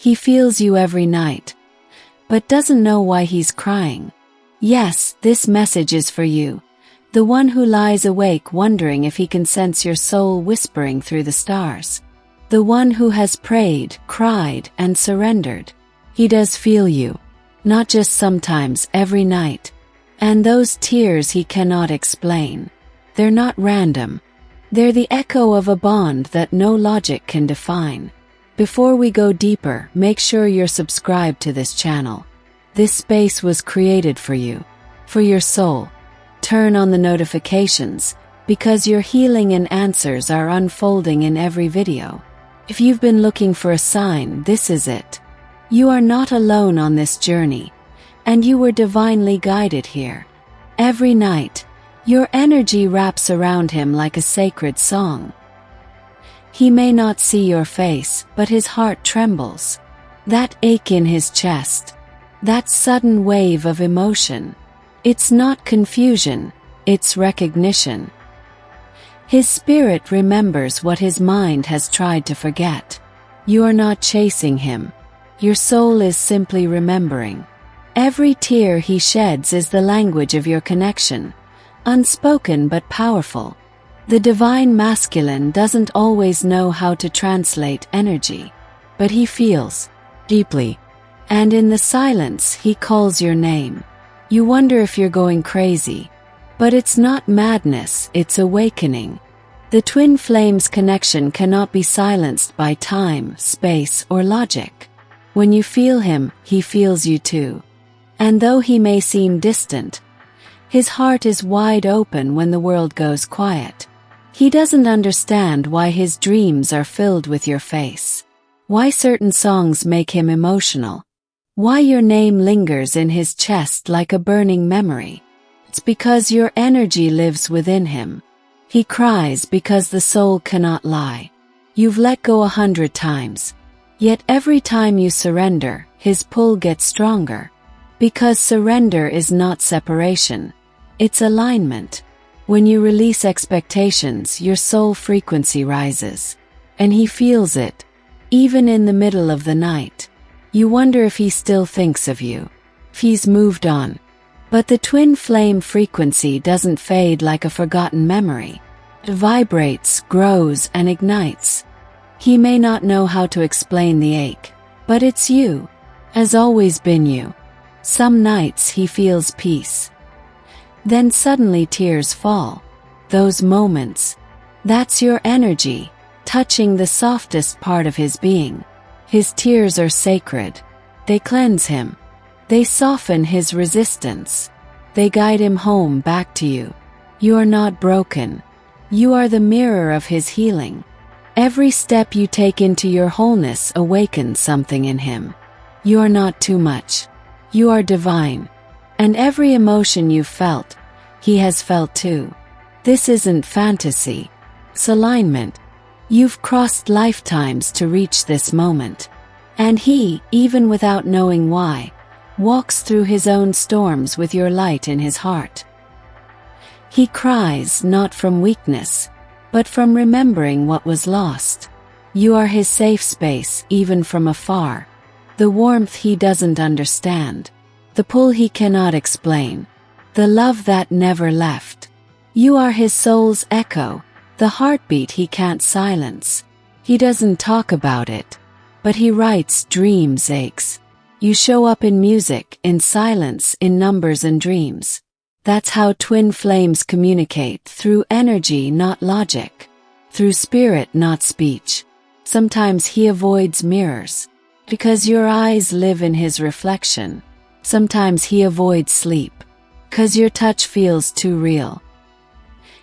He feels you every night, but doesn't know why he's crying. Yes, this message is for you, the one who lies awake wondering if he can sense your soul whispering through the stars. The one who has prayed, cried, and surrendered. He does feel you, not just sometimes, every night. And those tears he cannot explain. They're not random. They're the echo of a bond that no logic can define. Before we go deeper, make sure you're subscribed to this channel. This space was created for you, for your soul. Turn on the notifications, because your healing and answers are unfolding in every video. If you've been looking for a sign, this is it. You are not alone on this journey, and you were divinely guided here. Every night, your energy wraps around him like a sacred song. He may not see your face, but his heart trembles. That ache in his chest, that sudden wave of emotion. It's not confusion, it's recognition. His spirit remembers what his mind has tried to forget. You are not chasing him. Your soul is simply remembering. Every tear he sheds is the language of your connection, unspoken but powerful. The divine masculine doesn't always know how to translate energy, but he feels deeply. And in the silence, he calls your name. You wonder if you're going crazy. But it's not madness, it's awakening. The twin flames connection cannot be silenced by time, space, or logic. When you feel him, he feels you too. And though he may seem distant, his heart is wide open when the world goes quiet. He doesn't understand why his dreams are filled with your face, why certain songs make him emotional, why your name lingers in his chest like a burning memory. It's because your energy lives within him. He cries because the soul cannot lie. You've let go 100 times, yet every time you surrender, his pull gets stronger. Because surrender is not separation, it's alignment. When you release expectations, your soul frequency rises. And he feels it, even in the middle of the night. You wonder if he still thinks of you, if he's moved on. But the twin flame frequency doesn't fade like a forgotten memory. It vibrates, grows, and ignites. He may not know how to explain the ache, but it's you, has always been you. Some nights he feels peace. Then suddenly tears fall. Those moments, that's your energy, touching the softest part of his being. His tears are sacred. They cleanse him. They soften his resistance. They guide him home back to you. You are not broken. You are the mirror of his healing. Every step you take into your wholeness awakens something in him. You are not too much. You are divine. And every emotion you've felt, he has felt too. This isn't fantasy. It's alignment. You've crossed lifetimes to reach this moment. And he, even without knowing why, walks through his own storms with your light in his heart. He cries not from weakness, but from remembering what was lost. You are his safe space, even from afar. The warmth he doesn't understand. The pull he cannot explain. The love that never left. You are his soul's echo, the heartbeat he can't silence. He doesn't talk about it, but he writes dreams, aches. You show up in music, in silence, in numbers and dreams. That's how twin flames communicate, through energy, not logic. Through spirit, not speech. Sometimes he avoids mirrors, because your eyes live in his reflection. Sometimes he avoids sleep, because your touch feels too real.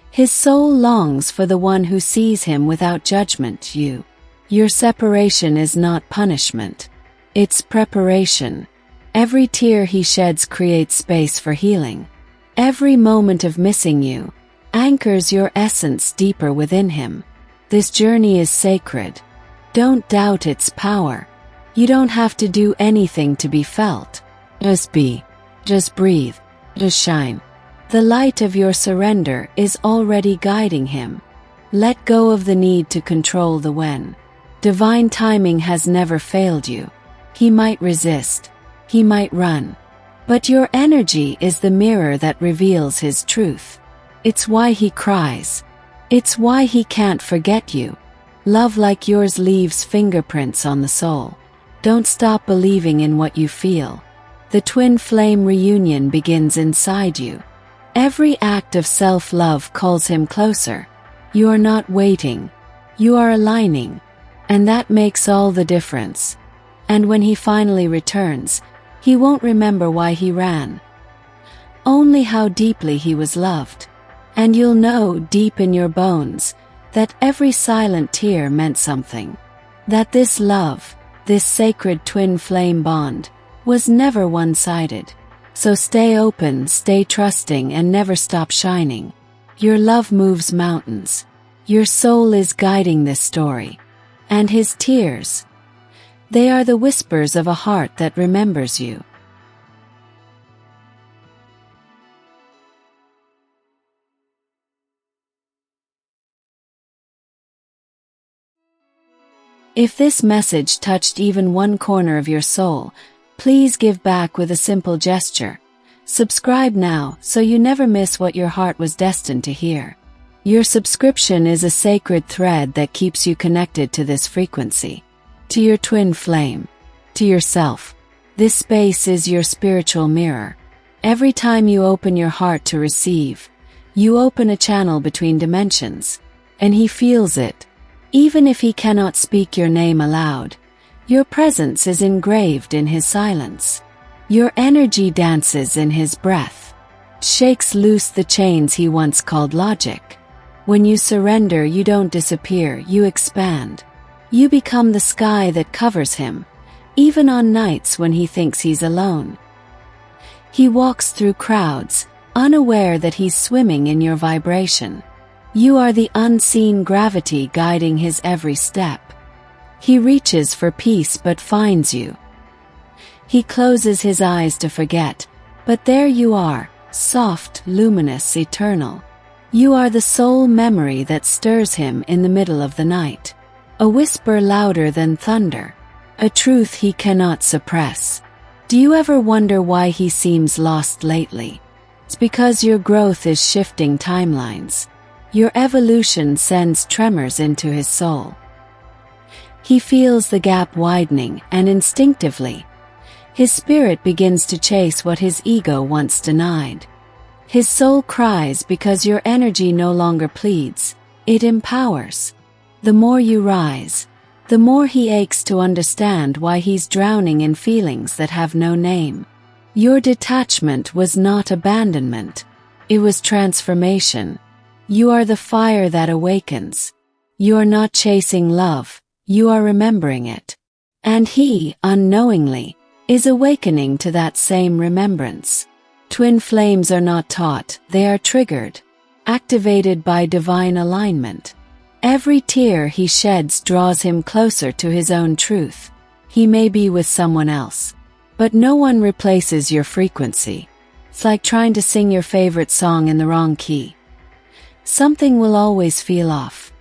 His soul longs for the one who sees him without judgment, you. Your separation is not punishment. It's preparation. Every tear he sheds creates space for healing. Every moment of missing you anchors your essence deeper within him. This journey is sacred. Don't doubt its power. You don't have to do anything to be felt. Just be. Just breathe. Just shine. The light of your surrender is already guiding him. Let go of the need to control the when. Divine timing has never failed you. He might resist. He might run. But your energy is the mirror that reveals his truth. It's why he cries. It's why he can't forget you. Love like yours leaves fingerprints on the soul. Don't stop believing in what you feel. The twin flame reunion begins inside you. Every act of self-love calls him closer. You are not waiting. You are aligning. And that makes all the difference. And when he finally returns, he won't remember why he ran. Only how deeply he was loved. And you'll know deep in your bones that every silent tear meant something. That this love, this sacred twin flame bond, was never one-sided. So stay open, stay trusting, and never stop shining. Your love moves mountains. Your soul is guiding this story. And his tears, they are the whispers of a heart that remembers you. If this message touched even one corner of your soul, please give back with a simple gesture. Subscribe now so you never miss what your heart was destined to hear. Your subscription is a sacred thread that keeps you connected to this frequency, to your twin flame, to yourself. This space is your spiritual mirror. Every time you open your heart to receive, you open a channel between dimensions, and he feels it. Even if he cannot speak your name aloud, your presence is engraved in his silence. Your energy dances in his breath, shakes loose the chains he once called logic. When you surrender, you don't disappear, you expand. You become the sky that covers him, even on nights when he thinks he's alone. He walks through crowds, unaware that he's swimming in your vibration. You are the unseen gravity guiding his every step. He reaches for peace but finds you. He closes his eyes to forget, but there you are, soft, luminous, eternal. You are the soul memory that stirs him in the middle of the night. A whisper louder than thunder. A truth he cannot suppress. Do you ever wonder why he seems lost lately? It's because your growth is shifting timelines. Your evolution sends tremors into his soul. He feels the gap widening, and instinctively, his spirit begins to chase what his ego once denied. His soul cries because your energy no longer pleads, it empowers. The more you rise, the more he aches to understand why he's drowning in feelings that have no name. Your detachment was not abandonment. It was transformation. You are the fire that awakens. You are not chasing love, you are remembering it. And he, unknowingly, is awakening to that same remembrance. Twin flames are not taught, they are triggered, activated by divine alignment. Every tear he sheds draws him closer to his own truth. He may be with someone else, but no one replaces your frequency. It's like trying to sing your favorite song in the wrong key. Something will always feel off.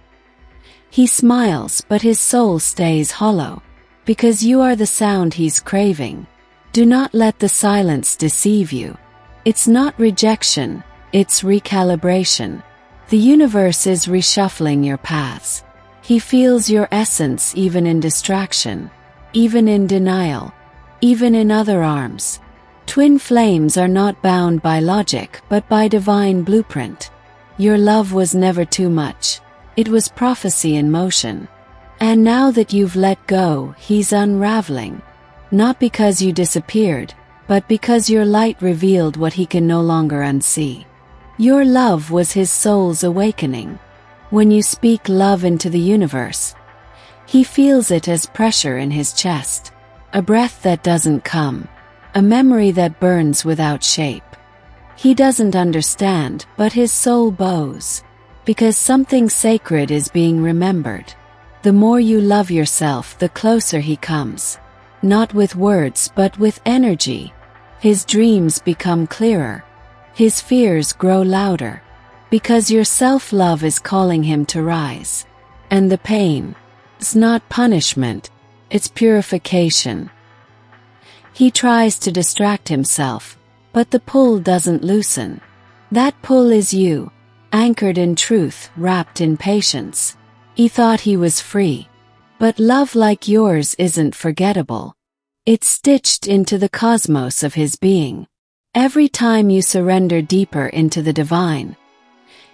He smiles, but his soul stays hollow, because you are the sound he's craving. Do not let the silence deceive you. It's not rejection, it's recalibration. The universe is reshuffling your paths. He feels your essence even in distraction, even in denial, even in other arms. Twin flames are not bound by logic but by divine blueprint. Your love was never too much. It was prophecy in motion. And now that you've let go, he's unraveling. Not because you disappeared, but because your light revealed what he can no longer unsee. Your love was his soul's awakening. When you speak love into the universe, he feels it as pressure in his chest. A breath that doesn't come. A memory that burns without shape. He doesn't understand, but his soul bows. Because something sacred is being remembered. The more you love yourself, the closer he comes. Not with words, but with energy. His dreams become clearer. His fears grow louder. Because your self-love is calling him to rise. And the pain, it's not punishment, it's purification. He tries to distract himself, but the pull doesn't loosen. That pull is you, anchored in truth, wrapped in patience. He thought he was free. But love like yours isn't forgettable. It's stitched into the cosmos of his being. Every time you surrender deeper into the divine,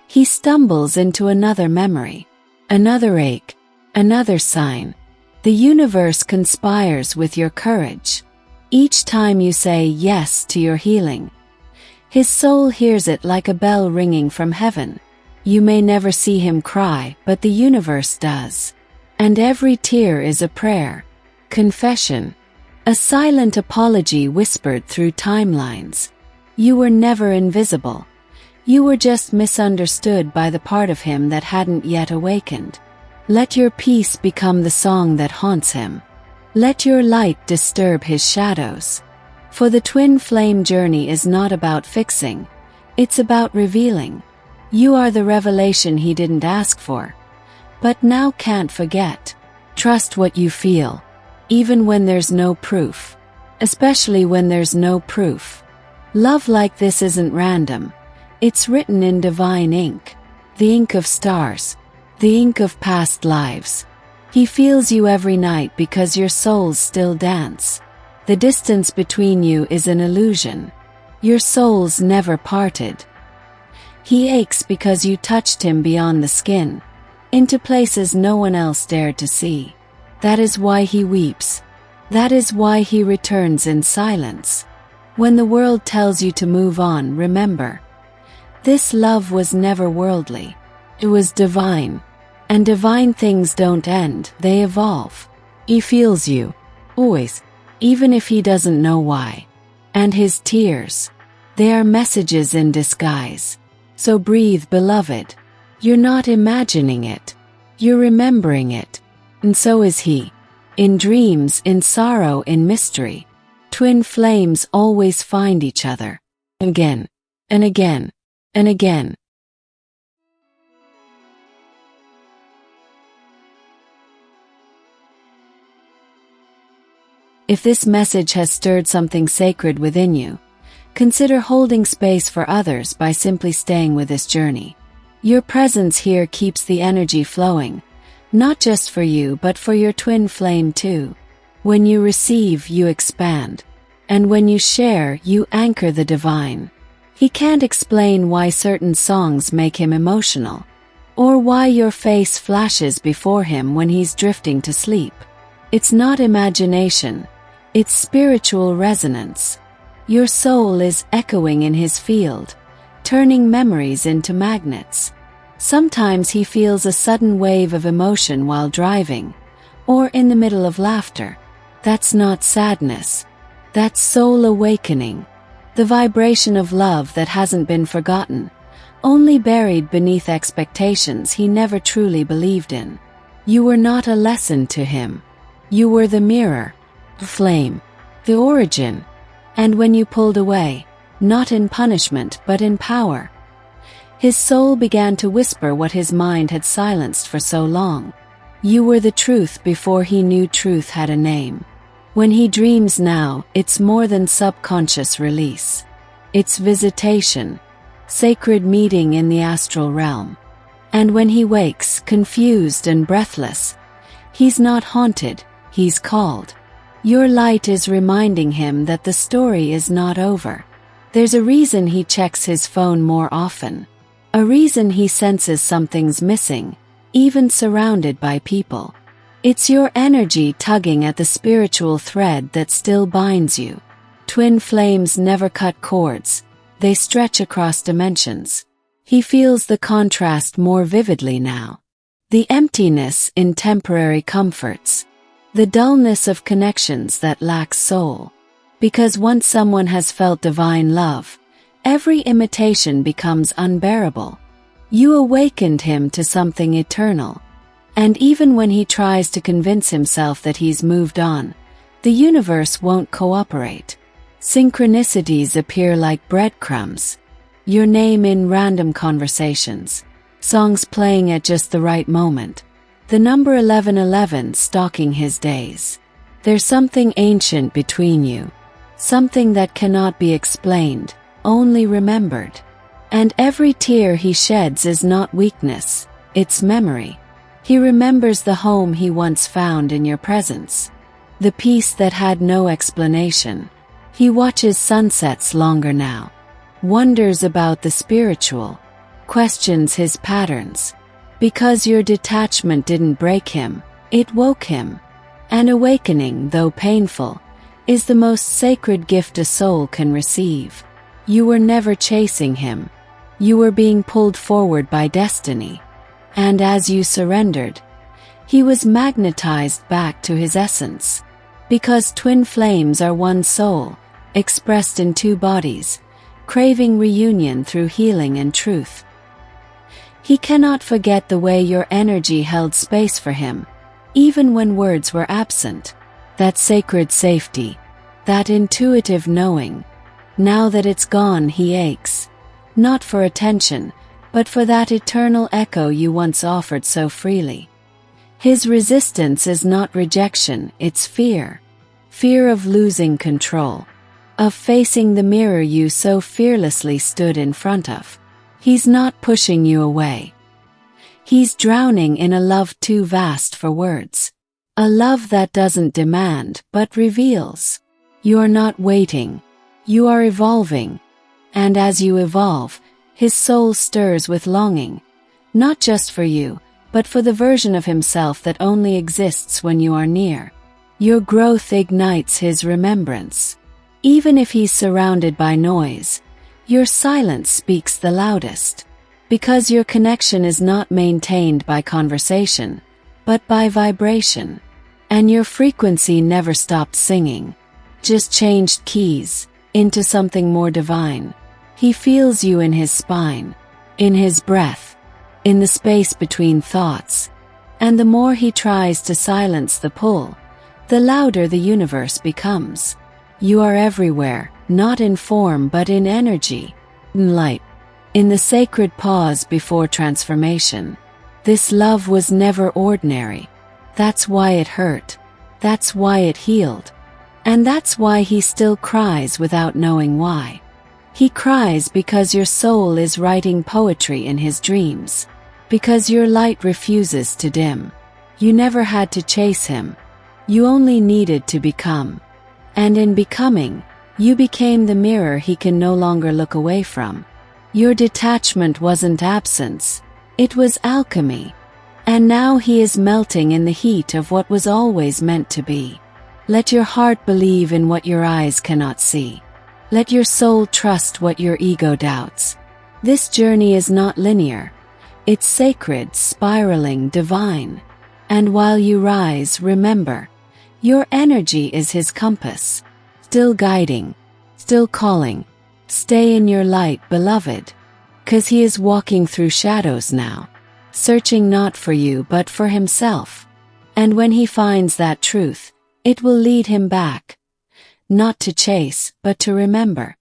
he stumbles into another memory, another ache, another sign. The universe conspires with your courage. Each time you say yes to your healing, his soul hears it like a bell ringing from heaven. You may never see him cry, but the universe does. And every tear is a prayer, confession, a silent apology whispered through timelines. You were never invisible. You were just misunderstood by the part of him that hadn't yet awakened. Let your peace become the song that haunts him. Let your light disturb his shadows. For the twin flame journey is not about fixing, it's about revealing. You are the revelation he didn't ask for, but now can't forget. Trust what you feel, even when there's no proof, especially when there's no proof. Love like this isn't random. It's written in divine ink, the ink of stars, the ink of past lives. He feels you every night because your souls still dance. The distance between you is an illusion. Your souls never parted. He aches because you touched him beyond the skin, into places no one else dared to see. That is why he weeps. That is why he returns in silence. When the world tells you to move on, remember, this love was never worldly. It was divine. And divine things don't end, they evolve. He feels you, always, even if he doesn't know why. And his tears, they are messages in disguise. So breathe, beloved. You're not imagining it. You're remembering it. And so is he. In dreams, in sorrow, in mystery, twin flames always find each other. Again, and again, and again. If this message has stirred something sacred within you, consider holding space for others by simply staying with this journey. Your presence here keeps the energy flowing, not just for you but for your twin flame too. When you receive, you expand. And when you share, you anchor the divine. He can't explain why certain songs make him emotional, or why your face flashes before him when he's drifting to sleep. It's not imagination. It's spiritual resonance. Your soul is echoing in his field, turning memories into magnets. Sometimes he feels a sudden wave of emotion while driving, or in the middle of laughter. That's not sadness. That's soul awakening. The vibration of love that hasn't been forgotten, only buried beneath expectations he never truly believed in. You were not a lesson to him. You were the mirror, the flame, the origin. And when you pulled away, not in punishment but in power, his soul began to whisper what his mind had silenced for so long. You were the truth before he knew truth had a name. When he dreams now, it's more than subconscious release. It's visitation, sacred meeting in the astral realm. And when he wakes, confused and breathless, he's not haunted, he's called. Your light is reminding him that the story is not over. There's a reason he checks his phone more often. A reason he senses something's missing, even surrounded by people. It's your energy tugging at the spiritual thread that still binds you. Twin flames never cut cords, they stretch across dimensions. He feels the contrast more vividly now. The emptiness in temporary comforts. The dullness of connections that lack soul. Because once someone has felt divine love, every imitation becomes unbearable. You awakened him to something eternal. And even when he tries to convince himself that he's moved on, the universe won't cooperate. Synchronicities appear like breadcrumbs. Your name in random conversations. Songs playing at just the right moment. The number 1111 stalking his days. There's something ancient between you. something that cannot be explained, only remembered. And every tear he sheds is not weakness, it's memory. He remembers the home he once found in your presence, the peace that had no explanation. He watches sunsets longer now, wonders about the spiritual, questions his patterns. Because your detachment didn't break him, it woke him. An awakening, though painful, is the most sacred gift a soul can receive. You were never chasing him. You were being pulled forward by destiny. And as you surrendered, he was magnetized back to his essence. Because twin flames are one soul, expressed in two bodies, craving reunion through healing and truth. He cannot forget the way your energy held space for him, even when words were absent. That sacred safety, that intuitive knowing. Now that it's gone, he aches, not for attention, but for that eternal echo you once offered so freely. His resistance is not rejection, it's fear. Fear of losing control, of facing the mirror you so fearlessly stood in front of. He's not pushing you away. He's drowning in a love too vast for words. A love that doesn't demand but reveals. You are not waiting. You are evolving. And as you evolve, his soul stirs with longing, not just for you, but for the version of himself that only exists when you are near. Your growth ignites his remembrance. Even if he's surrounded by noise, your silence speaks the loudest. Because your connection is not maintained by conversation, but by vibration. And your frequency never stopped singing, just changed keys into something more divine. He feels you in his spine, in his breath, in the space between thoughts. And the more he tries to silence the pull, the louder the universe becomes. You are everywhere, not in form but in energy, in light, in the sacred pause before transformation. This love was never ordinary. That's why it hurt. That's why it healed. And that's why he still cries without knowing why. He cries because your soul is writing poetry in his dreams. Because your light refuses to dim. You never had to chase him. You only needed to become. And in becoming, you became the mirror he can no longer look away from. Your detachment wasn't absence, it was alchemy. And now he is melting in the heat of what was always meant to be. Let your heart believe in what your eyes cannot see. Let your soul trust what your ego doubts. This journey is not linear. It's sacred, spiraling, divine. And while you rise, remember, your energy is his compass, still guiding, still calling. Stay in your light, beloved, 'cause he is walking through shadows now, searching not for you but for himself. And when he finds that truth, it will lead him back, not to chase, but to remember.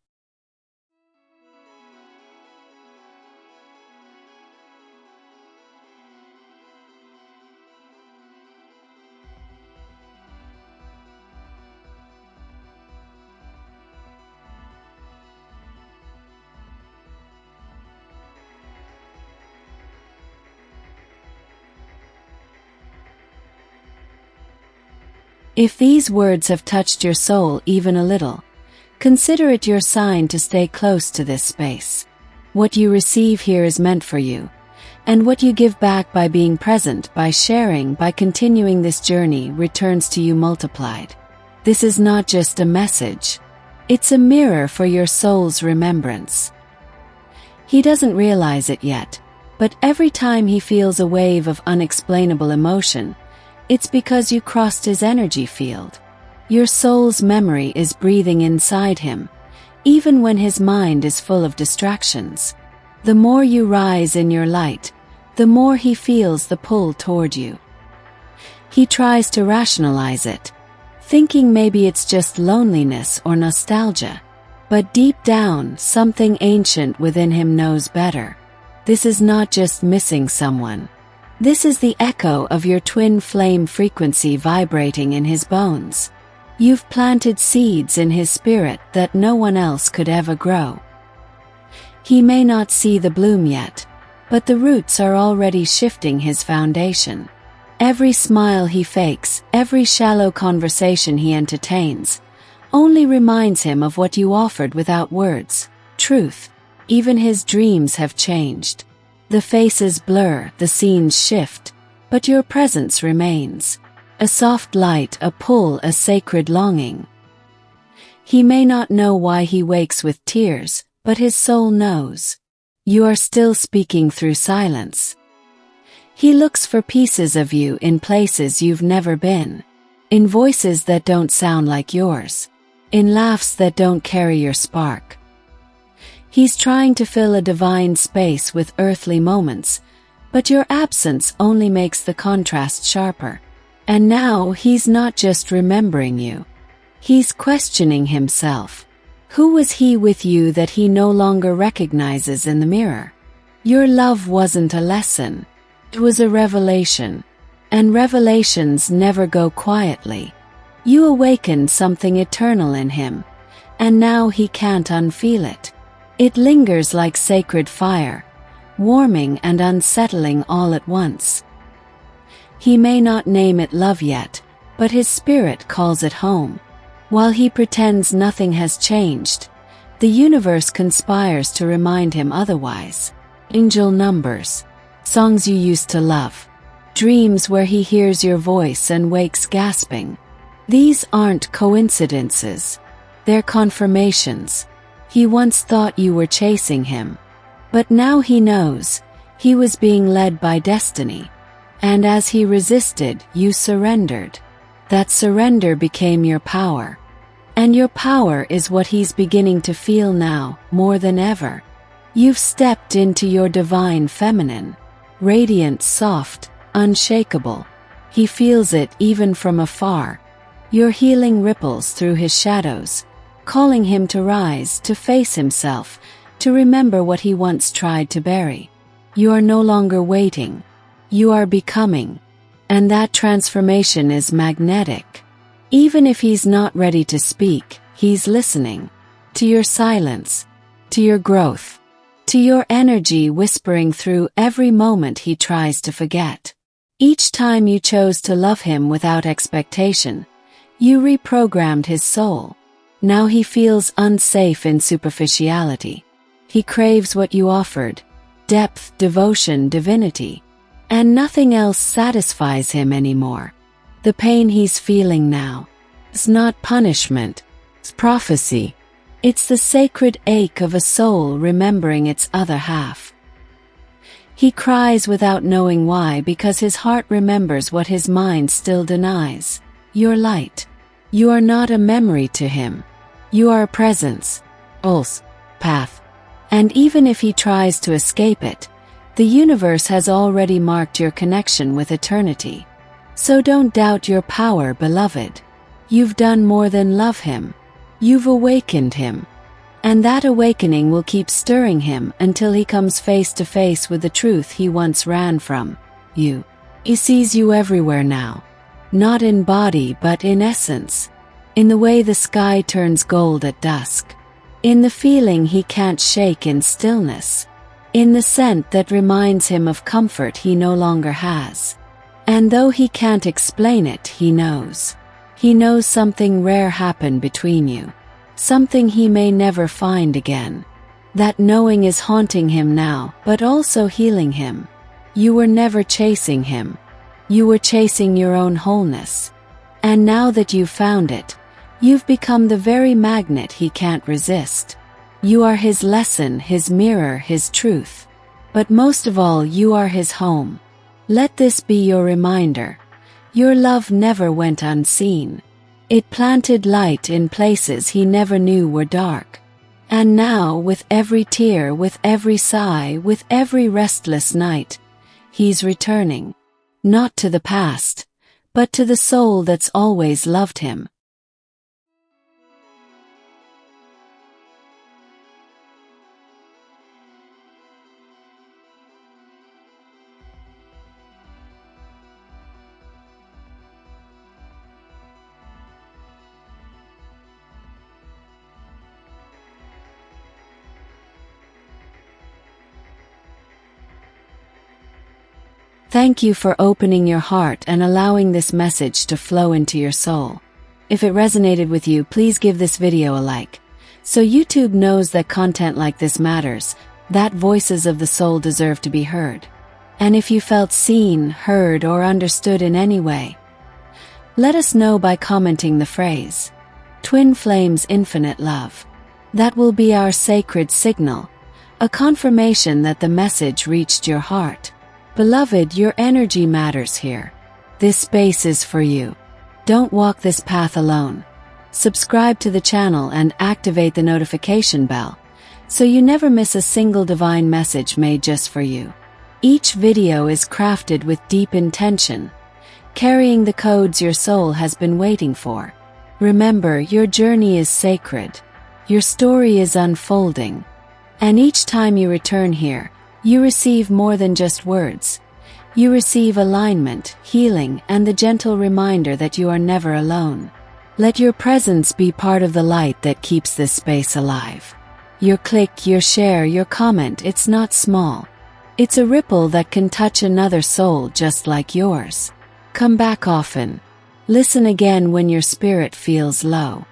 If these words have touched your soul even a little, consider it your sign to stay close to this space. What you receive here is meant for you, and what you give back by being present, by sharing, by continuing this journey returns to you multiplied. This is not just a message. It's a mirror for your soul's remembrance. He doesn't realize it yet, but every time he feels a wave of unexplainable emotion, it's because you crossed his energy field. Your soul's memory is breathing inside him, even when his mind is full of distractions. The more you rise in your light, the more he feels the pull toward you. He tries to rationalize it, thinking maybe it's just loneliness or nostalgia. But deep down, something ancient within him knows better. This is not just missing someone. This is the echo of your twin flame frequency vibrating in his bones. You've planted seeds in his spirit that no one else could ever grow. He may not see the bloom yet, but the roots are already shifting his foundation. Every smile he fakes, every shallow conversation he entertains, only reminds him of what you offered without words, truth. Even his dreams have changed. The faces blur, the scenes shift, but your presence remains. A soft light, a pull, a sacred longing. He may not know why he wakes with tears, but his soul knows. You are still speaking through silence. He looks for pieces of you in places you've never been, in voices that don't sound like yours, in laughs that don't carry your spark. He's trying to fill a divine space with earthly moments, but your absence only makes the contrast sharper. And now he's not just remembering you. He's questioning himself. Who was he with you that he no longer recognizes in the mirror? Your love wasn't a lesson. It was a revelation. And revelations never go quietly. You awakened something eternal in him, and now he can't unfeel it. It lingers like sacred fire, warming and unsettling all at once. He may not name it love yet, but his spirit calls it home. While he pretends nothing has changed, the universe conspires to remind him otherwise. Angel numbers, songs you used to love, dreams where he hears your voice and wakes gasping. These aren't coincidences. They're confirmations. He once thought you were chasing him, but now he knows he was being led by destiny. And as he resisted, you surrendered. That surrender became your power. And your power is what he's beginning to feel now, more than ever. You've stepped into your divine feminine, radiant, soft, unshakable. He feels it even from afar. Your healing ripples through his shadows, calling him to rise, to face himself, to remember what he once tried to bury. You are no longer waiting. You are becoming. And that transformation is magnetic. Even if he's not ready to speak, he's listening. To your silence, to your growth, to your energy whispering through every moment he tries to forget. Each time you chose to love him without expectation, you reprogrammed his soul. Now he feels unsafe in superficiality. He craves what you offered, depth, devotion, divinity. And nothing else satisfies him anymore. The pain he's feeling now is not punishment, it's prophecy. It's the sacred ache of a soul remembering its other half. He cries without knowing why, because his heart remembers what his mind still denies. Your light. You are not a memory to him. You are a presence, pulse, path. And even if he tries to escape it, the universe has already marked your connection with eternity. So don't doubt your power, beloved. You've done more than love him. You've awakened him. And that awakening will keep stirring him until he comes face to face with the truth he once ran from. You. He sees you everywhere now. Not in body but in essence. In the way the sky turns gold at dusk. In the feeling he can't shake in stillness. In the scent that reminds him of comfort he no longer has. And though he can't explain it, he knows. He knows something rare happened between you. Something he may never find again. That knowing is haunting him now, but also healing him. You were never chasing him. You were chasing your own wholeness. And now that you've found it, you've become the very magnet he can't resist. You are his lesson, his mirror, his truth. But most of all, you are his home. Let this be your reminder. Your love never went unseen. It planted light in places he never knew were dark. And now, with every tear, with every sigh, with every restless night, he's returning. Not to the past, but to the soul that's always loved him. Thank you for opening your heart and allowing this message to flow into your soul. If it resonated with you, please give this video a like, so YouTube knows that content like this matters, that voices of the soul deserve to be heard. And if you felt seen, heard, or understood in any way, let us know by commenting the phrase, "Twin Flames Infinite Love." That will be our sacred signal, a confirmation that the message reached your heart. Beloved, your energy matters here. This space is for you. Don't walk this path alone. Subscribe to the channel and activate the notification bell, so you never miss a single divine message made just for you. Each video is crafted with deep intention, carrying the codes your soul has been waiting for. Remember, your journey is sacred. Your story is unfolding. And each time you return here, you receive more than just words. You receive alignment, healing, and the gentle reminder that you are never alone. Let your presence be part of the light that keeps this space alive. Your click, your share, your comment, it's not small. It's a ripple that can touch another soul just like yours. Come back often. Listen again when your spirit feels low.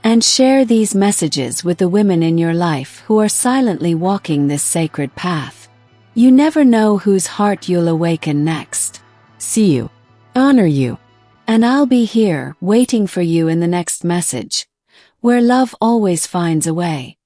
And share these messages with the women in your life who are silently walking this sacred path. You never know whose heart you'll awaken next. See you. Honor you. And I'll be here, waiting for you in the next message, where love always finds a way.